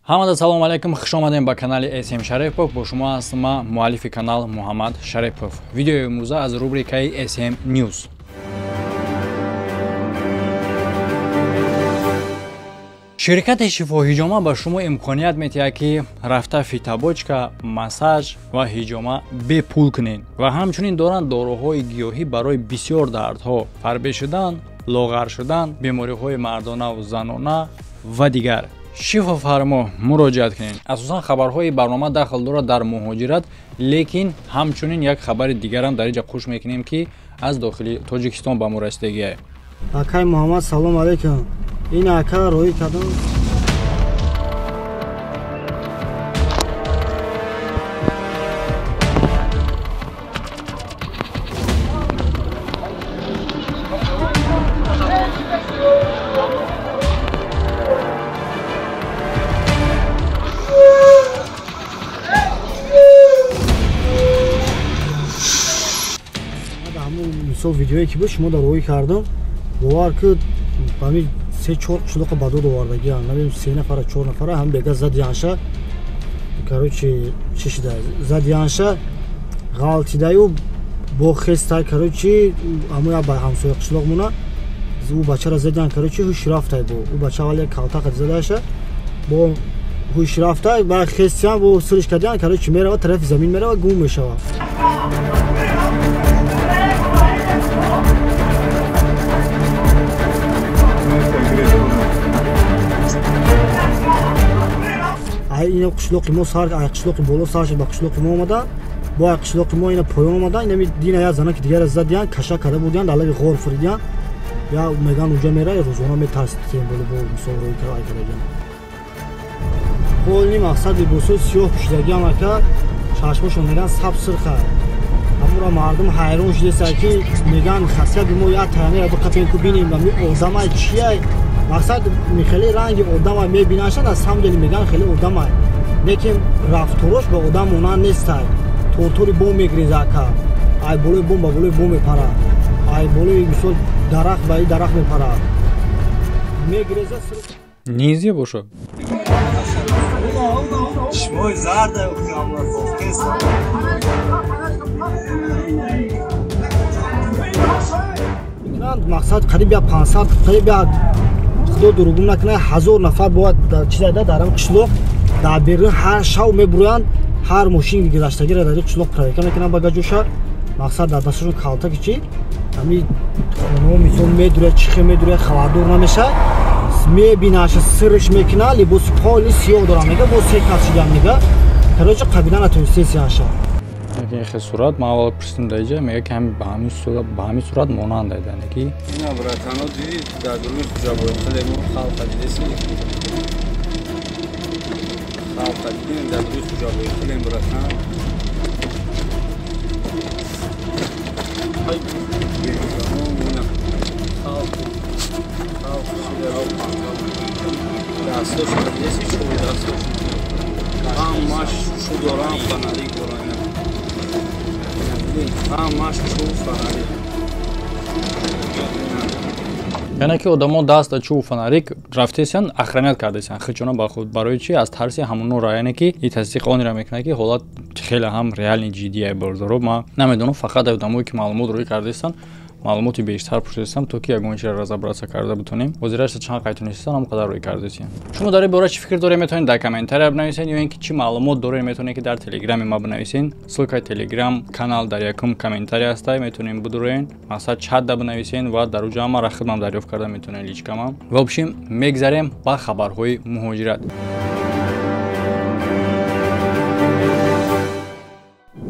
Ҳамада салом алайкум, хуш омадем ба канали SM Шарипов. Бо шумо ҳастам ман, муаллифи канал Муҳаммад Шарипов. Видеои имрӯза аз рубрикаи SM News. ширкати шифоҳиҷома ба шумо имконият медиҳад ки рафта фитобочка, массаж ва ҳиҷома бепул кунед ва ҳамчунин доранд доруҳои гиёҳӣ барои бисёр дардҳо, фарбе шудан, лоғар шудан, бемориҳои мардонаву занона ва дигар. шифофармо муроҷиат кунед. асосан хабарҳои барнома дахл дорад дар муҳоҷират, лекин ҳамчунин як хабари дигарам дар инҷа хуш мекунем ки аз дохили Тоҷикистон ба мо расидагиае. Акай Муҳаммад, салом алейкум. Ин ака роҳи кардам. Мисол видеое ки буд шумо дар роҳи кардам. Бовар ки бами 3-4 қишлоқи бадуд овардагиан. Набим 3 нафара 4 нафара ҳам бега задянша. Короче, чӣ шуда? Задянша ғалтидаю бо хестай, короче, амоя ба ҳамсоя қишлоқ муна. У бачара задян, короче, ҳуш рафтай бо. У бача вале калтақа задаша. Бо ҳуш рафтай ба хестян бо сириш кардян, короче, мерава тарафи замин мерава гум мешава. Ина қишлоқи мо сар, ай қишлоқи боло сар ба қишлоқи мо омада. Бо ай қишлоқи мо ина поён омада. Ина дина я зана ки дигар задян, каша када будян, далави ғор фуридян. Я меган уҷа мера, рӯзона метарсидем боли бо мисол рои кара ай кадаган. Холни мақсади босои сиёҳ пӯшидагиам ака, чашмошон меган саб сирха. Амура мардум ҳайрон шудеса ки меган хасияти мо я тайме я духатен ку бинем ва ми одамай чияй. Мақсад хеле ранги одамай мебинашад, аз ҳам дели меган хеле одамай. Лекин рафторош ба одам монанд нестай. Тортори бом мегиреза ака. Ай болои бом ба болои бом мепара. Ай болои мисол дарахт ба и дарахт мепара. Мегиреза низе бошо. Чишмои зарда амласоскеса. Мақсад қариб я 500, қариб я худо дуругум накунад 1000 нафар бояд чизайда дар ин қишлоқ дар Берлин ҳар шав мебуроянд, ҳар мошини гузаштагиро дар ин қишлоқ проверка мекунанд ба гаҷоша. Мақсад дар дасташон калта ки чӣ ҳами хоно мисол медурад, чихе медурад, хабардор намешад. Мебинаша сирш мекунад, либоси поли сиёҳ дорам мега, бо се кас шидам мега. Короче қабида натонистесияша. Яке сурат ма аввал пурсидам дар инҷа, мега ки ҳами ба ҳамин сурат монанд айдан ки Ина братано диди дар дуруи хуҷабои хеле мо халқа дидеси. Халқа дидин дар дуруи хуҷабои хеле братан. Ай бегано мона. Халқа шида дастош дидеси чӯи дастош. Ҳамаш чӯ дорам фанарик дорам. Ҳамаш чӯ фанарик. яъне ки одамо даст чӯ фонарик рафтесиян ахрамият кардесиян хичона ба худ барои чи аз тарси ҳамоно раяне ки и тасдиқ онира мекунад ки ҳолат хеле ҳам реални ҷиддия бордоро ма намедонам фақат одамое ки маълумот рӯй кардесиян маълумоти бештар пурсидесам то ки ягон чиро разобраться карда бутонем ҳозираш чанд қай тунистан ҳам қадар рӯй кардесиян. Шумо дар ин бора чӣ фикр доред метавонед дар комментария бинависед ё ин ки чӣ маълумот доред метавонед ки дар телеграми ма бинависед. ссилкаи телеграм канал дар якум комментария ҳастай, метавонед бидуред, мақсад чат да бинависед ва дар уҷа мара хидмат дарёфт карда метавонед личкама. ва обшим мегзарем ба хабарҳои муҳоҷират.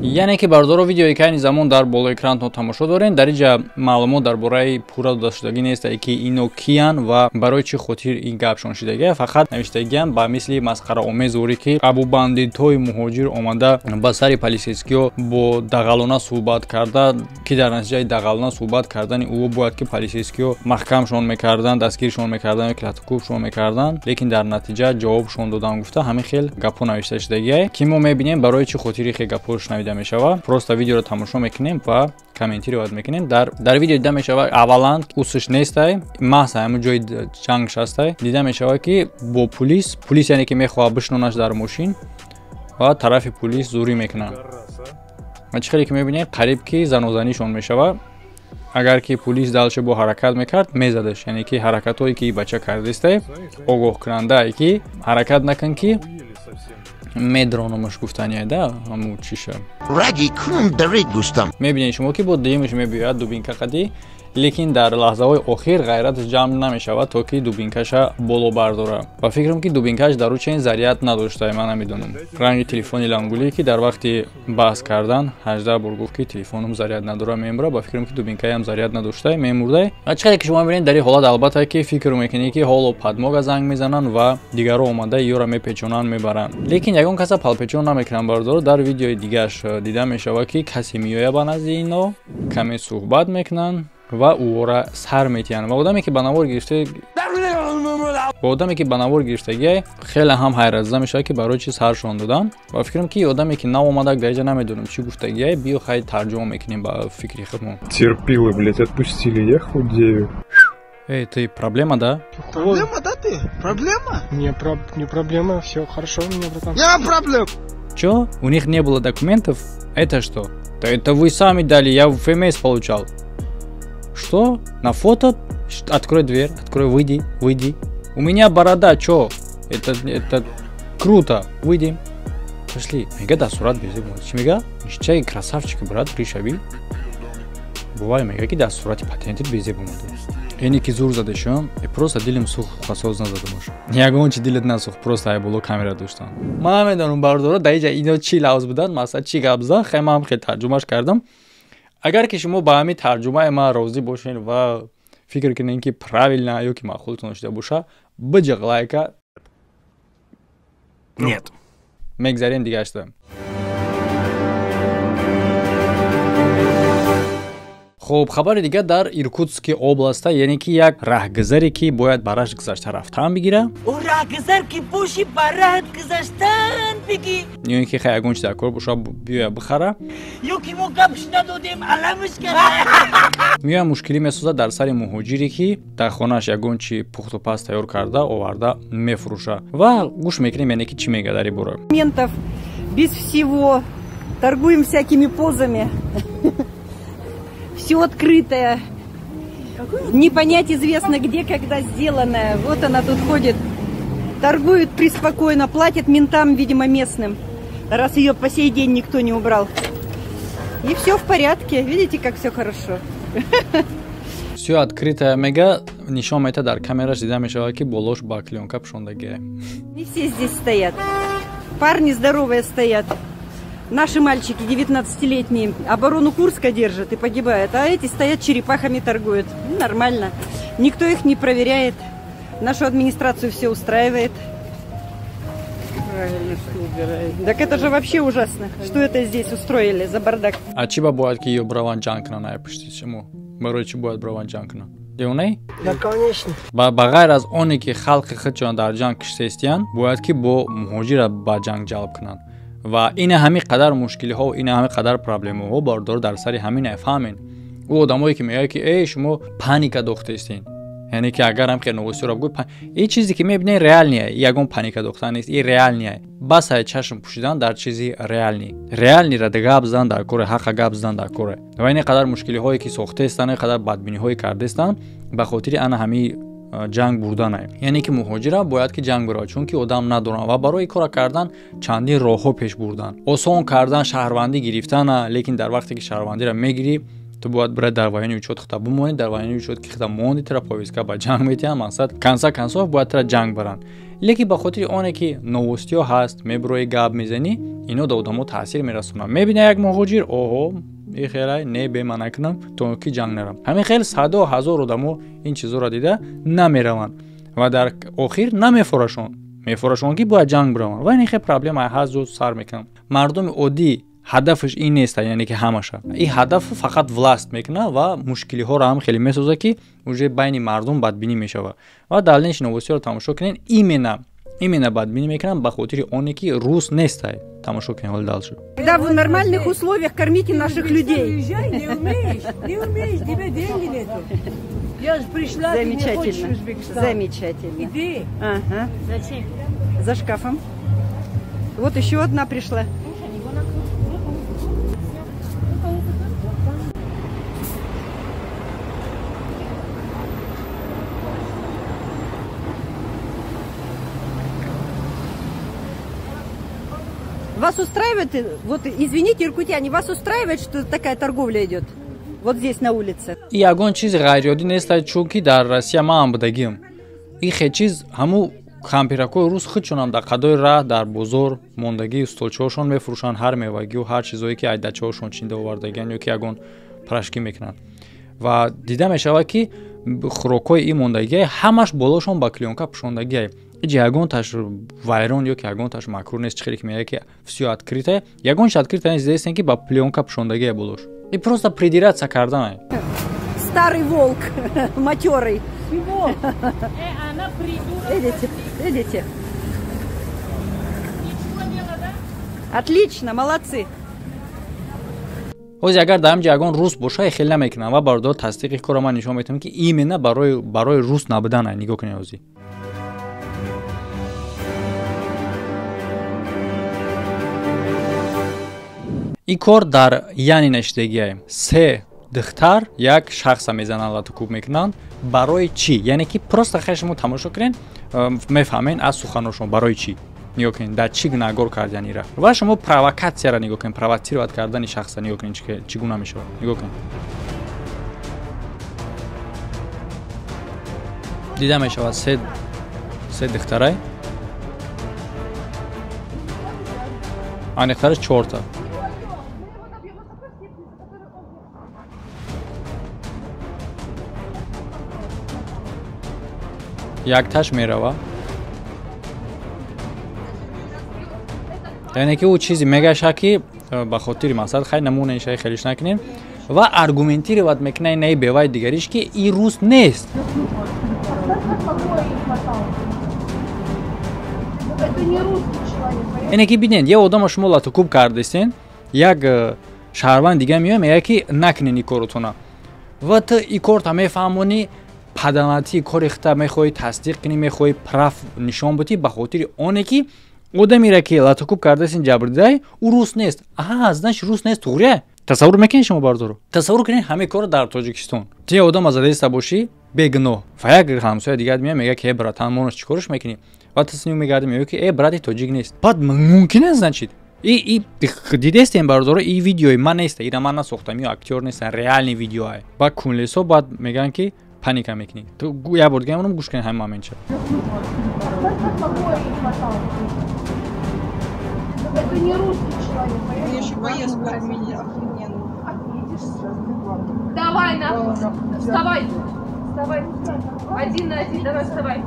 яъне ки бардоро видеои ки айни замон дар болои экранатон тамошо доред, дар инҷа маълумот дар бораи пурра додашудагӣ нестае ки ино киян ва барои чӣ хотир ин гапшон шудагия. Фақат навиштагиян ба мисли масхараомезори ки абубандитҳои муҳоҷир омада ба сари полисейскиҳо бо дағалона суҳбат карда, ки дар натиҷаи дағалона суҳбат кардани ӯ бояд ки полисейскиҳо маҳкамшон мекарданд, дастгиршон мекарданд ё клатукӯбшон мекарданд, лекин дар натиҷа ҷавобшон додан гуфта ҳамин хел гапҳо навишта шудагия ки мо мебинем барои чӣ хотири хел гапҳош нашнавида мешава. Просто видеоро тамошо мекунем ва комментари риёд мекунем. Дар видео дида мешава аввалан усуш нестай, маҳз ҳамон ҷои ҷанг шастай. Дида мешава ки бо полис яъне ки мехоҳад бишнонаш дар мошин ва тарафи полис зӯрӣ мекунанд. ва чӣ хеле ки мебинед қариб ки занозанишон мешава. Агар ки полис далше бо ҳаракат мекард мезадаш, яъне ки ҳаракатҳое ки бача кардестай огоҳкунандае ки ҳаракат накун ки медронумаш гуфтанияд ҳамун чиша раги кун дарид густам. мебинед шумо ки бо дуюмаш мебиёяд дубинка қадӣ, лекин дар лаҳзаҳои охир ғайраташ ҷамъ намешавад то ки дубинкаша боло бардора. Ва фикрам ки дубинкаш дар чен заряд надошта, ман намедонам. Ранги телефони лангулие ки дар вақти баҳс кардан 18 бор гуфт ки телефонум заряд надора мемура, ба фикрам ки дубинкаам заряд надошта мемурда. Ва чӣ хеле ки шумо мебинед дар ин ҳолат албатта ки фикр мекунед ки ҳоло падмога занг мезананд ва дигарро омада ёро мепечонанд мебаранд. Лекин ягон каса палпечон намекунанд бардор. Дар видеои дигааш дида мешава ки касе меояд ба назди ино, каме суҳбат мекунанд ва ӯора сар метиҳанд. ва одаме ки ба навор гирифтагиай хеле ҳам ҳайратзда мешавад ки барои чи саршон додан. ва фикрам ки одаме ки наомадаг дар ҷа намедонам чӣ гуфтагиай, биё хай тарҷума мекунем ба фикри худмон. Терпилы, блядь, отпустили, я худею. Эй, ты проблема, да? Проблема, да ты? Проблема? Не проблема, все хорошо у меня, братан. Я проблем. Чё? У них не было документов? Это что? Да это вы сами дали, я в ФМС получал. Что? На фото? Открой дверь, открой, выйди. У меня борода, чё? Это круто, выйди. Пошли. Мега да сурат безеб. Чимега? Чай красавчик, брат, пришаби. Бывай мега ки да сурати патентит безеб омаде. Яъне ки зур задашам, просто дилим сух хасоз назадамаш. Ягон чи дилет насух, просто ай боло камера доштам. Ман намедонам бардора дар ҷа ино чӣ лавз буданд, масъала чӣ гап зад, хай ман хеле тарҷумаш кардам. Агар ки шумо ба ҳамин тарҷумаи ман розӣ бошед ва фикр кунед ки правилна ё ки маъқултон шуда боша, биҷиқ лайка. Нет. Мегзарем дигашта. خب خبر دیگه در ایرکوتسک област یعنی که یک راهگذری که باید براش گذشته رفتن بگیره او راهگذر که باشی برات گذشتن بگی یا اینکه خیلی اگه در کار باشه بیاید بخره یا که ما گپش ندادیم علمش کرده میاد مشکلی میسازه در سر مهاجری که در خانهش یگون چی پخت و پس تیار کرده آورده میفروشه و گوش میکنیم یعنی که چی میگه در این باره без всего торгуем всякими позами. Все открытое, не понять известно где, когда сделанное. Вот она тут ходит, торгует преспокойно, платит ментам, видимо, местным, раз ее по сей день никто не убрал. И все в порядке, видите, как все хорошо. Все открытое мега, нишон мета дар камераш дида мешавад ки болош ба клёнка пушондагиае. И все здесь стоят, парни здоровые стоят. Наши мальчики 19-летние оборону Курска держат и погибают, а эти стоят черепахами торгуют. Нормально. Никто их не проверяет. Нашу администрацию все устраивает. Правильно, что убирает. Так это же вообще ужасно. Что это здесь устроили за бардак? А чиба бояд ки ё браван ҷанг на пушти чему? Барои чи бояд браван ҷанг на? Девонай? Да, конечно. Ба ғайр аз оне ки халқи худшон дар ҷанг киштестиян, бояд ки бо муҳоҷира ба ҷанг ҷалб кунанд. ва ина ҳамин қадар мушкилиҳо, ина ҳамин қадар проблемаҳо бардор дар сари ҳамин фаҳмен. ӯ одамое ки мегӯяд ки эй шумо паника дохтестин. яъне ки агар ҳам хеле новостиро бигӯй, ин чизе ки мебинед реал ния, ягон паника дохтан нест, ин реал ния. бас ай чашм пӯшидан дар чизи реални. Реалнира гап зан дар коре, ҳаққа гап зан дар коре. ва ин қадар мушкилиҳое ки сохтестан, ин қадар бадбиниҳое кардестан, ба хотири ана ҳамин ҷанг бурданай. яъне ки муҳоҷира бояд ки ҷанг биравад, чунки одам надоранд ва барои кора кардан чандин роҳҳо пеш бурдан. осон кардан шаҳрвандӣ гирифтана, лекин дар вақте ки шаҳрвандиро мегирӣ, ту бояд бирад дар военни учёт хита бимонӣ, дар военни учёт ки хита монди тира повестка ба ҷанг метиҳанд, мақсад консоф бояд тира ҷанг баранд. лекин ба хотири оне ки новостиҳо ҳаст, мебирои гап мезанӣ, ино да одамо таъсир мерасонанд. мебина як муҳоҷир, оҳо ин хелай не бема накунам то ки ҷанг нерам. ҳамин хел садо ҳазор одамо ин чизоро дида намераванд ва дар охир мефорашон ки бояд ҷанг бираванд. ва ин хел проблема ҳаст зуд сар мекунам. мардуми оддӣ ҳадафаш ин неста, яъне ки ҳамаша. ин ҳадаф фақат власт мекунад ва мушкилиҳоро ҳам хеле месозад ки уже байни мардум бадбинӣ мешавад. ва далнеш новостиҳоро тамошо кунед, именно именно бадбини мекунанд ба хотири оне ки рус нестай. Тамошо кунед ҳол дальше. Когда в нормальных условиях кормите наших людей. Не умеешь, тебе деньги нету. Я же пришла, ты не хочешь Замечательно. Узбекистан. Замечательно. Иди. Ага. За шкафом. Вот еще одна пришла. Вас устраивает, вот извините, иркутяне, вас устраивает, что такая торговля идет? Вот здесь на улице. И ягон чизи ғайриёдӣ нестай, чунки дар Россия ман будагим. И хе чиз ҳаму хампиракои рус худшонам дар қадои раҳ дар бозор мондагии столчаҳошон мефурӯшанд ҳар мевагию ҳар чизое ки айдачаҳошон чинда овардагианд ё ки ягон прашкӣ мекунанд. Ва дида мешавад ки хӯрокҳои ин мондагие ҳамаш болошон ба клёнка пӯшондагие. Иҷи ягонташ вайрон ё ки ягонташ макрур нест, чихеле ки меяг ки всё открытое. Ягонш открытое нест, дестен ки ба плёнка пӯшондагие болош. И просто придираться кардан. Старый волк, матерый. Она придурок. Видите? Отлично, молодцы. Оз агар дар ҳамҷа ягон рус боша хеле намекунам ва бардор тасдиқи кора ман нишон метавонам ки именно барои рус набудан ай. Нигоҳ кунед озӣ. ин кор дар яни наштагие се духтар як шахса мезананд латукуб мекунанд. Барои чӣ? Яъне ки просто хай шумо тамошо кунед, мефаҳмед аз суханошон барои чӣ. Нигоҳ кунед, дар чӣ гуноҳгор кардани ра. Ва шумо провокатсияро нигоҳ кунед, провоцировать кардани шахса нигоҳ кунед чӣ гуна мешавад. Нигоҳ кунед. дида мешавад се духтарай. Айниқтараш 4 та. Якташ мерава. Яъне ки ӯ чизе мегаша ки ба хотири мақсад хай намунаи шай хелиш накунем ва аргументировать мекунад инаи беваи дигариш ки и рус нест. Яъне ки бинед я одама шумо латукуб кардестен, як шаҳрванд дига меояд мегӯяд ки накунед ин коротона. Ва ту ин корта мефаҳмонӣ паданатии кори худта мехоҳӣ тасдиқ кунӣ, мехоҳӣ прав нишон будӣ ба хотири оне ки одамиро ки латукуб кардастин ҷабрдидай ӯ рус нест. Значит рус нест туғрия? Тасаввур мекунед шумо бардоро? Тасаввур кунед ҳамин кор дар Тоҷикистон. Ту одам азадеста бошӣ бегуноҳ ва як ҳамсоя дигар меояд мегӯяд ки братан монош чӣ корш мекунӣ? Ва ту сним мегардӣ мегӯяд ки брати тоҷик нест. Баъд мумкин аст значит дидестен бардоро ин видеои ман неста, ира ман насохтам, ин актёр неста, реальни видеоае. Ба кунлесо баъд мегӯянд ки паника мекунӣ. Ту як бор дига монам гӯш кунед ҳамин моментча. Это не русский человек. Я еще поездку отменила. Давай, нахуй. Вставай. Вставай. 1 на 1, давай, вставай.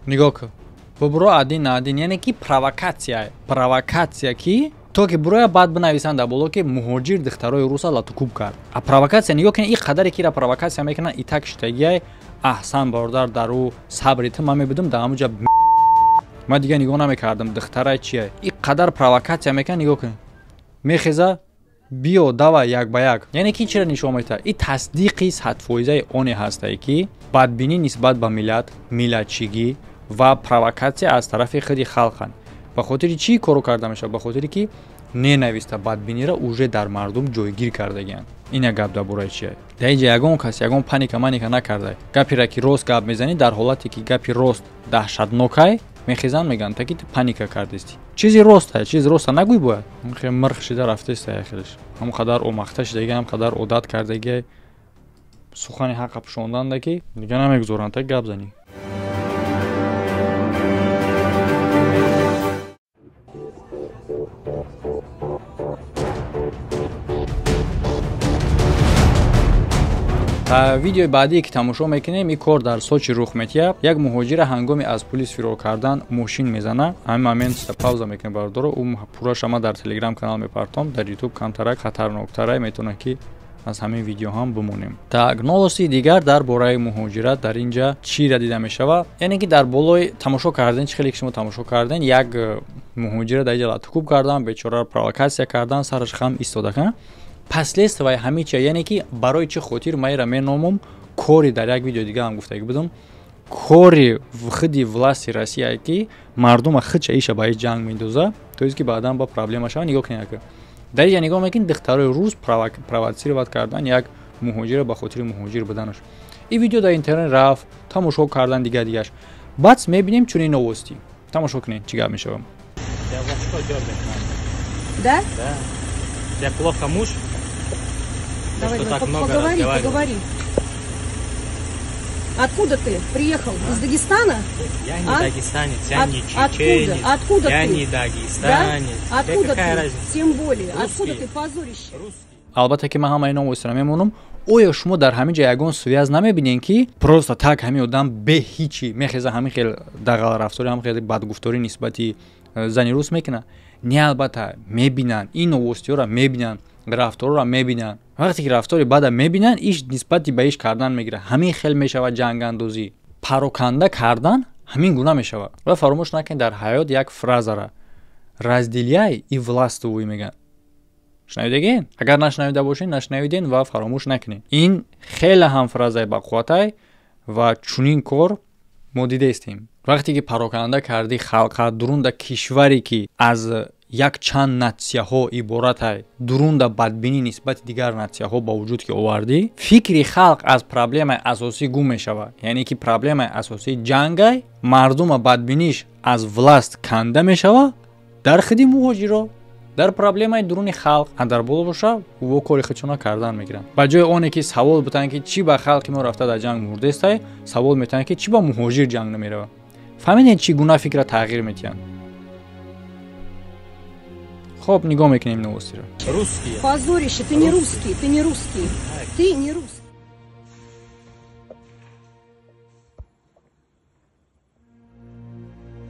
Нигоҳ кун. Бубро 1 на 1, яъне ки провокатсия. Провокатсия ки то ки буроя баъд бинависанд дар боло ки муҳоҷир духтарои руса латукуб кард. А провокатсия нигоҳ кунед, ин қадаре ки ра провокатсия мекунанд, и так шитагиай аҳсан бародар дар ӯ сабри ту ман мебудам дар ҳамуҷа ман дига нигоҳ намекардам духтарай чие. Ин қадар провокатсия мекунад, нигоҳ кунед. Мехеза биё давай як ба як. Яъне ки чиро нишон метавад? Ин тасдиқи садфоизаи оне ҳастае ки бадбинӣ нисбат ба миллат, миллатчигӣ ва провокатсия аз тарафи худи халқанд. Ба хотири чӣ коро карда мешавад? Ба хотире ки ненависта бадбиниро уже дар мардум ҷойгир кардагианд. Ин як гап дар бораи чие? Дар инҷа ягон кас ягон паника маника накарда. Гапиро ки рост гап мезанӣ, дар ҳолате ки гапи рост даҳшатнокай мехезанд мегӯянд таки ту паника кардести. Чизи ростае, чизи роста нагӯй бояд. Хеле мирх шида рафтеста хелеш. ҳам қадар омахта шидаги, ҳам қадар одат кардаги сухани ҳаққа пӯшонданда ки дига намегузоранд так гап занӣ. видеои баъдие ки тамошо мекунем, ин кор дар Сочи рух метиҳад. Як муҳоҷира ҳангоми аз пулис фирор кардан мошин мезана. ҳамин момент пауза мекунем бардоро. ӯ пураш ама дар телеграм канал мепартом, дар ютуб камтарак хатарноктарай метавонад ки аз ҳамин видео ҳам бимонем. Так, новости дигар дар бораи муҳоҷират дар инҷа чиро дида мешавад? Яъне ки дар болои тамошо карден, чӣ хеле ки шумо тамошо карден, як муҳоҷира дар инҷа латукуб кардан, бечора провокатсия кардан, сараш хам истодахан. Последствияи ҳамича, яъне ки барои чӣ хотир майра меномам кори дар як видео дига ҳам гуфтагӣ будам, кори худи власти Россия ки мардума хича иша ба ҷанг мендоза, то есть ки баъдан ба проблема шава. Нигоҳ кинед ка дар инҷа нигоҳ мекунед духтарои рус провоцировать кардан як муҳоҷира ба хотири муҳоҷир буданаш. ин видео дар интернет рафт, тамошо кардан дигаш. Баъд мебинем чунин новости. Тамошо кунед чӣ гап мешава. Да? Да. Тебя плохо муж? Давай, что так много поговори, разговариваешь? поговори. Откуда ты приехал? Из Дагестана? Я не А? дагестанец, я не Откуда? чеченец. Откуда я ты? не дагестанец. Да? Откуда какая ты? разница? Тем более. Русский. Откуда ты, позорище? албатта ки ман ҳамаи новостиро мемонам. оё шумо дар ҳамин ҷо ягон связ намебинен ки просто так ҳамин одам беҳичи мехеза ҳамин хел дағал рафтори ҳамин хел бадгуфторӣ нисбати зани рус мекуна? Не, албатта мебинанд, ин новостиҳоро мебинанд, рафторро мебинанд. вақте ки рафтори бада мебинанд, иш нисбати ба иш кардан мегира. ҳамин хел мешавад ҷангандозӣ, пароканда кардан ҳамин гуна мешавад. ва фаромӯш накунед дар ҳаёт як фразара разделяй и властвуй мегӯянд. шунавидагин? агар нашунавида бошед, нашунавиден ва фаромӯш накунед. ин хеле ҳам фразаи бақувватай ва чунин кор мо дидастем. вақте ки пароканда карди халқа дурунда кишваре ки аз якчанд натсияҳо иборатай, дурунда бадбинӣ нисбати дигар натсияҳо ба вуҷуд ки овардӣ, фикри халқ аз проблемаи асосӣ гум мешавад. яъне ки проблемаи асосӣ ҷангай, мардума бадбиниш аз власт канда мешавад дар худи муҳоҷиро, дар проблемаи дуруни халқ андар боло боша ӯ кори худшона кардан мегиранд. ба ҷои оне ки савол бутанд ки чӣ ба халқи мо рафта дар ҷанг мурдестай, савол метавонанд ки чӣ ба муҳоҷир ҷанг намерава. фаҳмидед чӣ гуна фикра тағйир метиҳанд. хоб нигоҳ мекунем новостиро. Русские. Позорище, ты не русский, ты не русский. Ты не русский.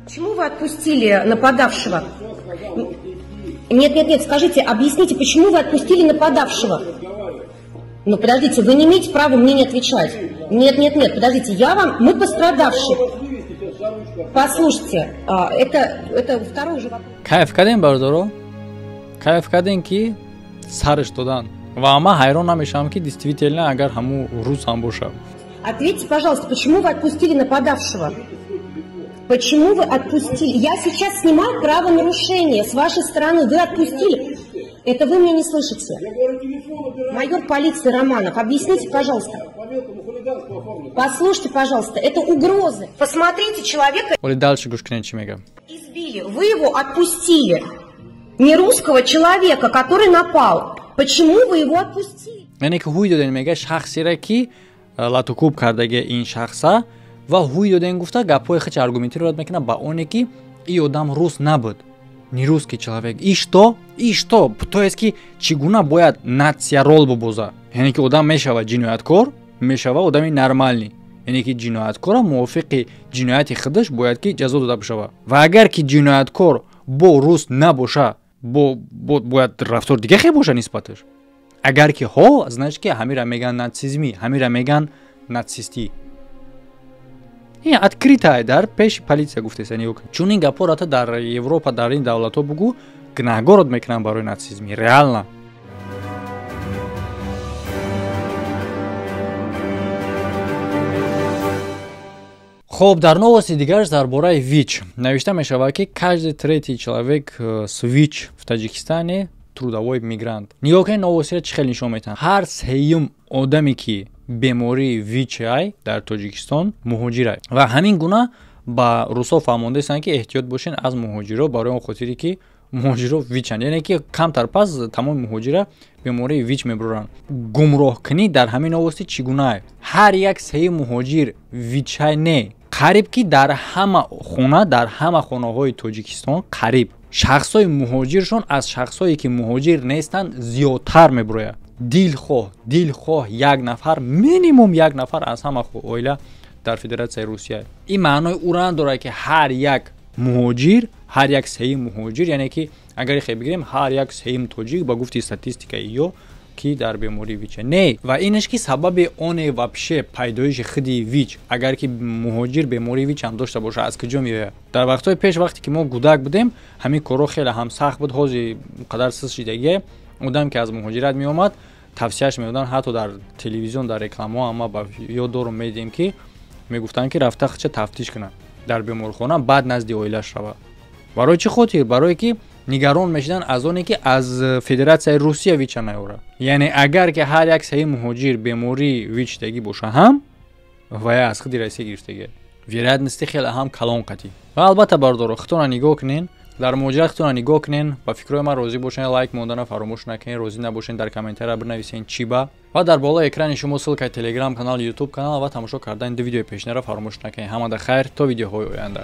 Почему вы отпустили нападавшего? Нет, скажите, объясните, почему вы отпустили нападавшего? Ну, подождите, вы не имеете права мне не отвечать. Нет, подождите, мы пострадавшие. Послушайте, это второй же вопрос. кайф кардем бардоро? кайф кардем ки сарш додан. ва ман ҳайрон намешавам ки действительно агар ҳамун рус ҳам боша. Ответьте, пожалуйста, почему вы отпустили нападавшего? Почему вы отпустили? Я сейчас снимаю правонарушение. С вашей стороны вы отпустили. Это вы меня не слышите. Майор полиции Романов, объясните, пожалуйста. Послушайте, пожалуйста, это угрозы. Посмотрите, человека избили. Вы его отпустили. Не русского человека, который напал. Почему вы его отпустили? яъне ки ҳуй доден мега шахсиро ки латукуб кардаги ин шахса ва ҳуй доден гуфта гапҳои хич аргументировать мекуна ба оне ки ин одам рус набуд, не русский человек. И что? То есть ки чӣ гуна бояд натсия рол бубоза? яъне ки одам мешава ҷинояткор, мешава одами нормални. яъне ки ҷинояткора мувофиқи ҷинояти худаш бояд ки ҷазо дода бошава. ва агар ки ҷинояткор бо рус набоша, бояд рафтор дигаре боша нисбаташ. агар ки значит ки ҳамира меган нацизмӣ, ҳамира меган нацистӣ. ин открытая дар пеши полиция гуфтеса. чун ин гапҳо дар Европа, дар ин давлатҳо бугӯ гунаҳгорот мекунанд барои нацизмӣ. реально. хоб, дар новости дигараш дар бораи ВИЧ навишта мешавад ки каждый третий человек с ВИЧ в Таҷикистане трудовой мигрант. нигоҳ кунед новостиро чӣ хел нишон метиҳанд. ҳар сеюм одаме ки бемории ВИЧ дар Тоҷикистон муҳоҷирай. ва ҳамин гуна ба русо фаҳмондастанд ки эҳтиёт бошед аз муҳоҷиро барои он хотире ки муҳоҷиро ВИЧанд. яъне ки камтар пас тамоми муҳоҷира бемории ВИЧ мебуранд. гумроҳкунӣ дар ҳамин новости чӣ гунае? ҳар як сеюм муҳоҷир ВИЧай не. қариб ки дар ҳама хона, дар ҳама хонаҳои Тоҷикистон қариб шахсои муҳоҷиршон аз шахсое ки муҳоҷир нестанд зиёдтар мебурояд. дилхоҳ як нафар, минимум як нафар аз ҳама оила дар Федератсияи Русия. ин маънои ура надорад ки ҳар як муҳоҷир, ҳар як сеюм муҳоҷир, яъне ки агар хе бигирем ҳар як сеюм тоҷик ба гуфти статистикаи ё ки дар бемории ВИЧ не ва инаш ки сабаби оне вообще пайдоиши худи ВИЧ агар ки муҳоҷир бемории ВИЧ ам дошта боша аз куҷо меояд дар вақтҳои пеш вақте ки мо гудак будем ҳамин коро хеле ҳам сахт буд ҳози қадар сиз шидагие одам ки аз муҳоҷират меомад тавсияш меодан ҳатто дар телевизион дар рекламаҳо ама ба ёд дорум медиҳем ки мегуфтанд ки рафта хача тафтиш кунад дар беморхона баъд назди оилаш рава барои чӣ хотир барое ки нигарон мешиданд аз оне ки аз федератсияи русия ВИЧ наёра яъне агар ки ҳар як саҳи муҳоҷир бемории ВИЧ дагӣ боша ҳам вая аз худи россия гирифтагӣ вероятности хеле ҳам калон қатӣ ва албатта бардоро худтона нигоҳ кунен дар муҳоҷират худтона нигоҳ кунен ба фикрҳои ман розӣ бошен лайк мондана фаромӯш накунен розӣ набошен дар комментария бинависен чӣ ба ва дар болои экрани шумо ссилкаи телеграм канал ютуб канал ва тамошо кардани ду видеои пешнара фаромӯш накунен ҳамада хайр то видеоҳои оянда